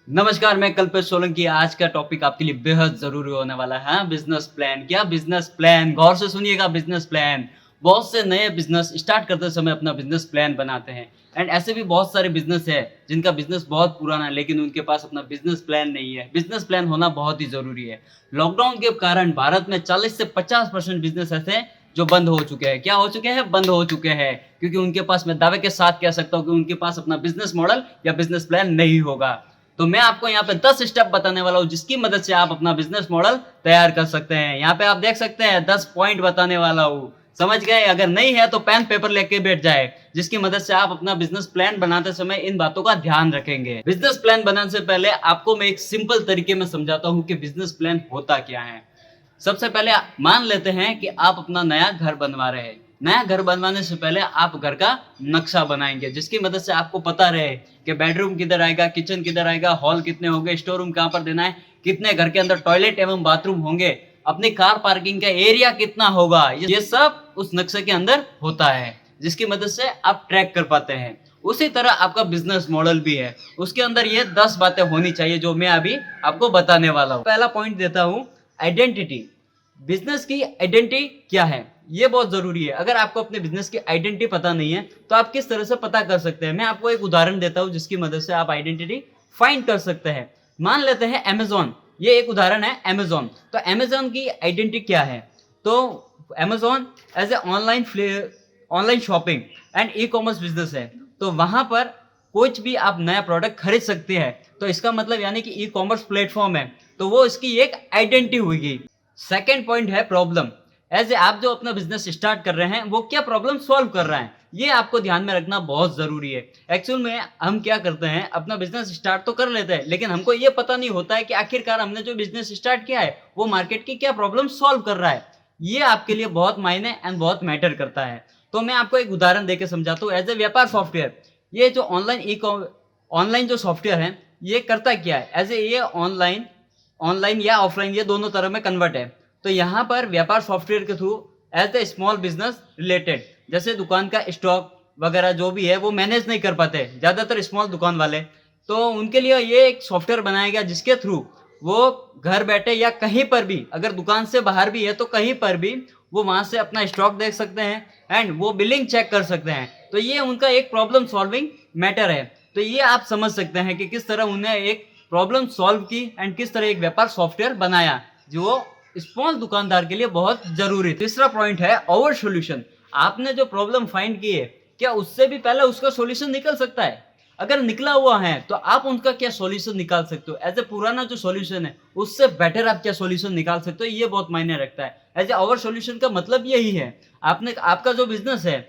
नमस्कार, मैं कल्पेश सोलंकी। आज का टॉपिक आपके लिए बेहद ज़रूरी होने वाला है। Business plan. क्या बिज़नेस प्लान? गौर से सुनिएगा बिज़नेस प्लान। बहुत से नए बिज़नेस स्टार्ट करते समय अपना बिज़नेस प्लान बनाते हैं एंड ऐसे भी बहुत सारे बिज़नेस हैं, जिनका बिज़नेस बहुत पुराना है, लेकिन उनके पास अपना बिज़नेस प्लान नहीं है। बिज़नेस प्लान होना बहुत ही ज़रूरी है। लॉकडाउन के कारण भारत में 40 से 50% बिज़नेस ऐसे हैं, जो बंद हो चुके हैं। क्या हो चुके हैं? बंद हो चुके हैं, क्योंकि उनके पास मैं दावे के साथ कह सकता हूँ कि उनके पास अपना बिज़नेस मॉडल या बिज़नेस प्लान नहीं होगा। तो मैं आपको यहाँ पे 10 स्टेप बताने वाला हूँ, जिसकी मदद से आप अपना बिज़नेस मॉडल तैयार कर सकते हैं। यहाँ पे आप देख सकते हैं 10 पॉइंट बताने वाला हूँ। समझ गए? अगर नहीं है तो पेन पेपर लेके बैठ जाए, जिसकी मदद से आप अपना बिज़नेस प्लान बनाते समय इन बातों का ध्यान रखेंगे। बिज़नेस प्लान बनाने से पहले आपको मैं एक सिंपल तरीके में समझाता हूँ कि बिज़नेस प्लान होता क्या है। सबसे पहले मान लेते हैं कि आप अपना नया घर बनवा रहे हैं। नया घर बनवाने से पहले आप घर का नक्शा बनाएँगे, जिसकी मदद से आपको पता रहे कि बेडरूम किधर आएगा, किचन किधर आएगा, हॉल कितने होंगे, स्टोर रूम कहाँ पर देना है, कितने घर के अंदर टॉयलेट एवं बाथरूम होंगे, अपनी कार पार्किंग का एरिया कितना होगा, ये सब उस नक्शे के अंदर होता है, जिसकी मदद से आप ट्रैक कर पाते हैं। उसी तरह आपका बिज़नेस मॉडल भी है, उसके अंदर ये 10 बातें होनी चाहिए, जो मैं अभी आपको बताने वाला हूँ। पहला पॉइंट देता हूँ, आइडेंटिटी। बिजनेस की आइडेंटिटी क्या है, ये बहुत जरूरी है। अगर आपको अपने बिजनेस की आइडेंटिटी पता नहीं है तो आप किस तरह से पता कर सकते हैं। मैं आपको एक उदाहरण देता हूं, जिसकी मदद से आप आइडेंटिटी फाइंड कर सकते हैं। मान लेते हैं अमेजोन, ये एक उदाहरण है अमेजोन। तो अमेजोन की आइडेंटिटी क्या है? तो Amazon as a online shopping and e commerce business है। तो वहां पर कुछ भी आप नया प्रोडक्ट खरीद सकते हैं, तो इसका मतलब यानी कि ई कॉमर्स प्लेटफॉर्म है, तो वो इसकी एक आइडेंटिटी हुई। सेकेंड पॉइंट है प्रॉब्लम। एज ए आप जो अपना बिजनेस स्टार्ट कर रहे हैं, वो क्या प्रॉब्लम सॉल्व कर रहा है, ये आपको ध्यान में रखना बहुत जरूरी है। एक्चुअल में हम क्या करते हैं, अपना बिजनेस स्टार्ट तो कर लेते हैं, लेकिन हमको ये पता नहीं होता है कि आखिरकार हमने जो बिजनेस स्टार्ट किया है वो मार्केट की क्या प्रॉब्लम सॉल्व कर रहा है। ये आपके लिए बहुत मायने एंड बहुत मैटर करता है। तो मैं आपको एक उदाहरण देकर समझाता हूँ। एज ए व्यापार सॉफ्टवेयर, ये जो ऑनलाइन जो सॉफ्टवेयर है, ये करता क्या है? एज ए ये ऑनलाइन ऑनलाइन या ऑफलाइन, ये दोनों तरह में कन्वर्ट है। तो यहाँ पर व्यापार सॉफ्टवेयर के through as a small business related, जैसे दुकान का स्टॉक वगैरह जो भी है वो मैनेज नहीं कर पाते ज़्यादातर स्मॉल दुकान वाले, तो उनके लिए ये एक सॉफ्टवेयर बनाया गया, जिसके थ्रू वो घर बैठे या कहीं पर भी, अगर दुकान से बाहर भी है तो कहीं पर भी वो वहाँ से अपना स्टॉक देख सकते हैं एंड वो बिलिंग चेक कर सकते हैं। तो ये उनका एक प्रॉब्लम सॉल्विंग मैटर है। तो ये आप समझ सकते हैं कि किस तरह उन्हें एक प्रॉब्लम सॉल्व की एंड किस तरह एक व्यापार सॉफ्टवेयर बनाया, जो स्मॉल दुकानदार के लिए बहुत जरूरी। तीसरा पॉइंट है ओवर सॉल्यूशन। आपने जो प्रॉब्लम फाइंड की है, क्या उससे भी पहले उसका सॉल्यूशन निकल सकता है? अगर निकला हुआ है तो आप उनका क्या सॉल्यूशन निकाल सकते हो? एज ए पुराना जो सॉल्यूशन है उससे बेटर आप क्या सॉल्यूशन निकाल सकते हो, ये बहुत मायने रखता है। एज ए ओवर सॉल्यूशन का मतलब यही है, आपने आपका जो बिजनेस है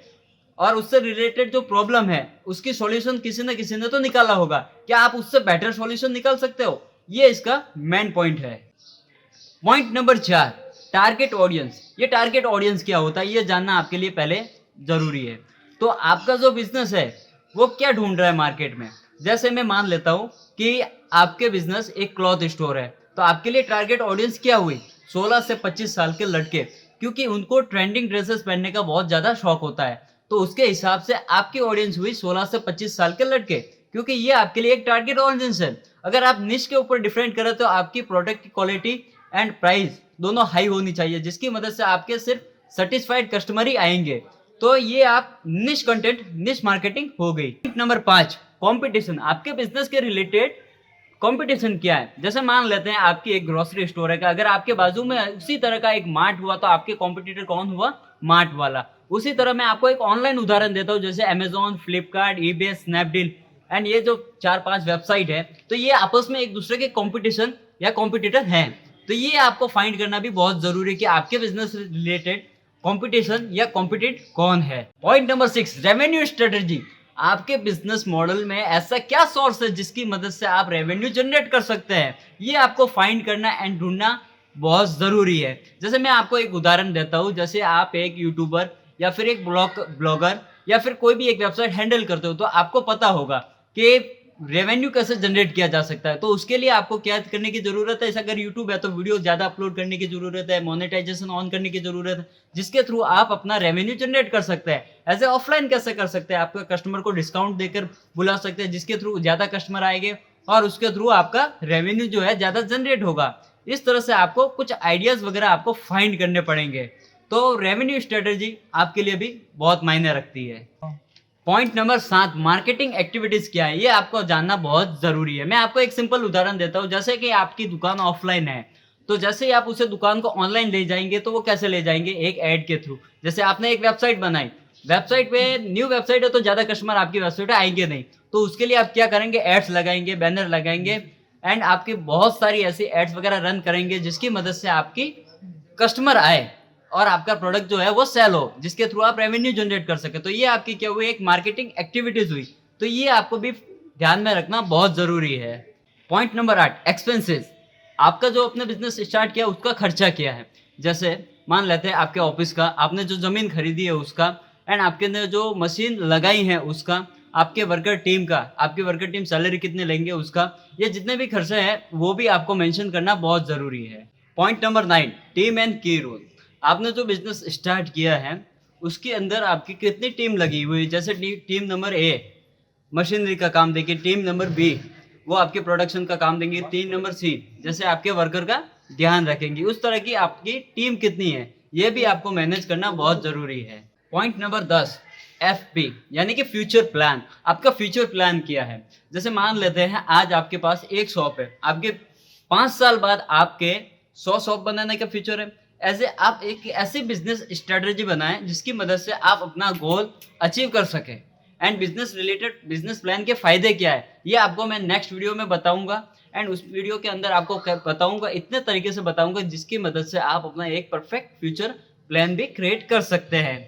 और उससे रिलेटेड जो प्रॉब्लम है, उसकी सॉल्यूशन किसी न किसी ने तो निकाला होगा, क्या आप उससे बेटर सॉल्यूशन निकाल सकते हो? ये इसका मेन पॉइंट है। Point number 4, target audience. ये टारगेट ऑडियंस क्या होता है, ये जानना आपके लिए पहले जरूरी है। तो आपका जो बिजनेस है वो क्या ढूंढ रहा है मार्केट में। जैसे मैं मान लेता हूं कि आपके बिजनेस एक क्लॉथ स्टोर है, तो आपके लिए टारगेट ऑडियंस क्या हुई? 16 से 25 साल के लड़के, क्योंकि उनको ट्रेंडिंग ड्रेसेस पहनने का बहुत ज्यादा शौक होता है। तो उसके हिसाब से आपकी ऑडियंस हुई 16 से 25 साल के लड़के, क्योंकि ये आपके लिए एक टारगेट ऑडियंस है। अगर आप निश के ऊपर डिफरेंट करें तो आपकी प्रोडक्ट की क्वालिटी एंड प्राइस दोनों हाई होनी चाहिए, जिसकी मदद से आपके सिर्फ सेटिस्फाइड कस्टमर ही आएंगे। तो ये आप निश कंटेंट, निश मार्केटिंग हो गई। Number 5, competition. आपके बिजनेस के रिलेटेड कंपटीशन क्या है? जैसे मान लेते हैं आपकी एक ग्रोसरी स्टोर है, अगर आपके बाजू में उसी तरह का एक मार्ट हुआ तो आपके कॉम्पिटिटर कौन हुआ? मार्ट वाला। उसी तरह मैं आपको एक ऑनलाइन उदाहरण देता हूँ, जैसे Amazon, Flipkart, eBay, Snapdeal and ये जो 4-5 वेबसाइट है, तो ये आपस में एक दूसरे के कंपटीशन या कॉम्पिटिटर हैं। तो ये आपको फाइंड करना भी बहुत जरूरी है कि आपके बिजनेस रिलेटेड कंपटीशन या कॉम्पिटिट कौन है। Point number 6, revenue strategy. आपके बिजनेस मॉडल में ऐसा क्या सोर्स है जिसकी मदद से आप रेवेन्यू जनरेट कर सकते हैं, ये आपको फाइंड करना एंड ढूंढना बहुत जरूरी है। जैसे मैं आपको एक उदाहरण देता हूँ, जैसे आप एक यूट्यूबर या फिर एक ब्लॉगर या फिर कोई भी एक वेबसाइट हैंडल करते हो, तो आपको पता होगा कि रेवेन्यू कैसे जनरेट किया जा सकता है। तो उसके लिए आपको क्या करने की जरूरत है? अगर यूट्यूब है तो वीडियो ज्यादा अपलोड करने की जरूरत है, मोनेटाइजेशन ऑन करने की जरूरत है, जिसके थ्रू आप अपना रेवेन्यू जनरेट कर सकते हैं। ऐसे ऑफलाइन कैसे कर सकते हैं? आपके कस्टमर को डिस्काउंट देकर बुला सकते हैं, जिसके थ्रू ज्यादा कस्टमर आएंगे और उसके थ्रू आपका रेवेन्यू जो है ज़्यादा जनरेट होगा। इस तरह से आपको कुछ आइडियाज़ वगैरह आपको फाइंड करने पड़ेंगे। तो रेवेन्यू स्ट्रेटजी आपके लिए भी बहुत मायने रखती है। पॉइंट नंबर 7, मार्केटिंग एक्टिविटीज़ क्या है? ये आपको जानना बहुत ज़रूरी है। मैं आपको एक सिंपल उदाहरण देता हूँ, जैसे कि आपकी दुकान ऑफलाइन है, तो जैसे ही आप उसे दुकान को ऑनलाइन ले जाएँगे, तो वो कैसे ले जाएँगे? एक ऐड के थ्रू। जैसे आपने एक वेबसाइट बनाई, वेबसाइट पे न्यू वेबसाइट है तो ज़्यादा कस्टमर आपकी वेबसाइट पे आएँगे नहीं, तो उसके लिए आप क्या करेंगे? एड्स लगाएँगे, बैनर लगाएँगे एंड आपकी बहुत सारी ऐसी एड्स वगैरह रन करेंगे, जिसकी मदद से आपकी कस्टमर आए और आपका प्रोडक्ट जो है वो सेल हो, जिसके थ्रू आप रेवेन्यू जनरेट कर सकें। तो ये आपकी क्या हुई? एक मार्केटिंग एक्टिविटीज़ हुई। तो ये आपको भी ध्यान में रखना बहुत ज़रूरी है। Point number 8, expenses. आपका जो आपने बिज़नेस स्टार्ट किया उसका खर्चा क्या है? जैसे मान लेते हैं आपके ऑफ़िस का, आपने जो ज़मीन खरीदी है उसका एंड आपके ने जो मशीन लगाई है उसका, आपके वर्कर टीम का, आपकी वर्कर टीम सैलरी कितने लेंगे उसका, ये जितने भी खर्चे हैं वो भी आपको मेंशन करना बहुत ज़रूरी है। पॉइंट नंबर 9, टीम एंड की रोल। आपने जो बिज़नेस स्टार्ट किया है, उसके अंदर आपकी कितनी टीम लगी हुई है? जैसे टीम नंबर ए मशीनरी का काम देगी, टीम नंबर बी वो आपके प्रोडक्शन का काम देंगे, टीम नंबर सी जैसे आपके वर्कर का ध्यान रखेंगी। उस तरह की आपकी टीम कितनी है, ये भी आपको मैनेज करना बहुत ज़रूरी है। पॉइंट नंबर 10, एफपी यानी कि फ्यूचर प्लान। आपका फ्यूचर प्लान क्या है? जैसे मान लेते हैं आज आपके पास एक शॉप है, आपके 5 साल बाद आपके 100 शॉप बनाने का फ्यूचर है। ऐसे आप एक ऐसी बिजनेस स्ट्रेटजी बनाएं जिसकी मदद से आप अपना गोल अचीव कर सकें। And business related business plan के फायदे क्या है, ये आपको मैं नेक्स्ट वीडियो में बताऊंगा। एंड उस वीडियो के अंदर आपको बताऊंगा, इतने तरीके से बताऊंगा जिसकी मदद से आप अपना एक परफेक्ट फ्यूचर प्लान भी क्रिएट कर सकते हैं।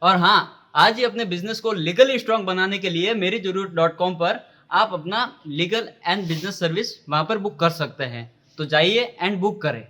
और हाँ, आज ही अपने बिजनेस को लीगली स्ट्रांग बनाने के लिए मेरी जरूरत.com पर आप अपना लीगल एंड बिजनेस सर्विस वहां पर बुक कर सकते हैं। तो जाइए एंड बुक करें।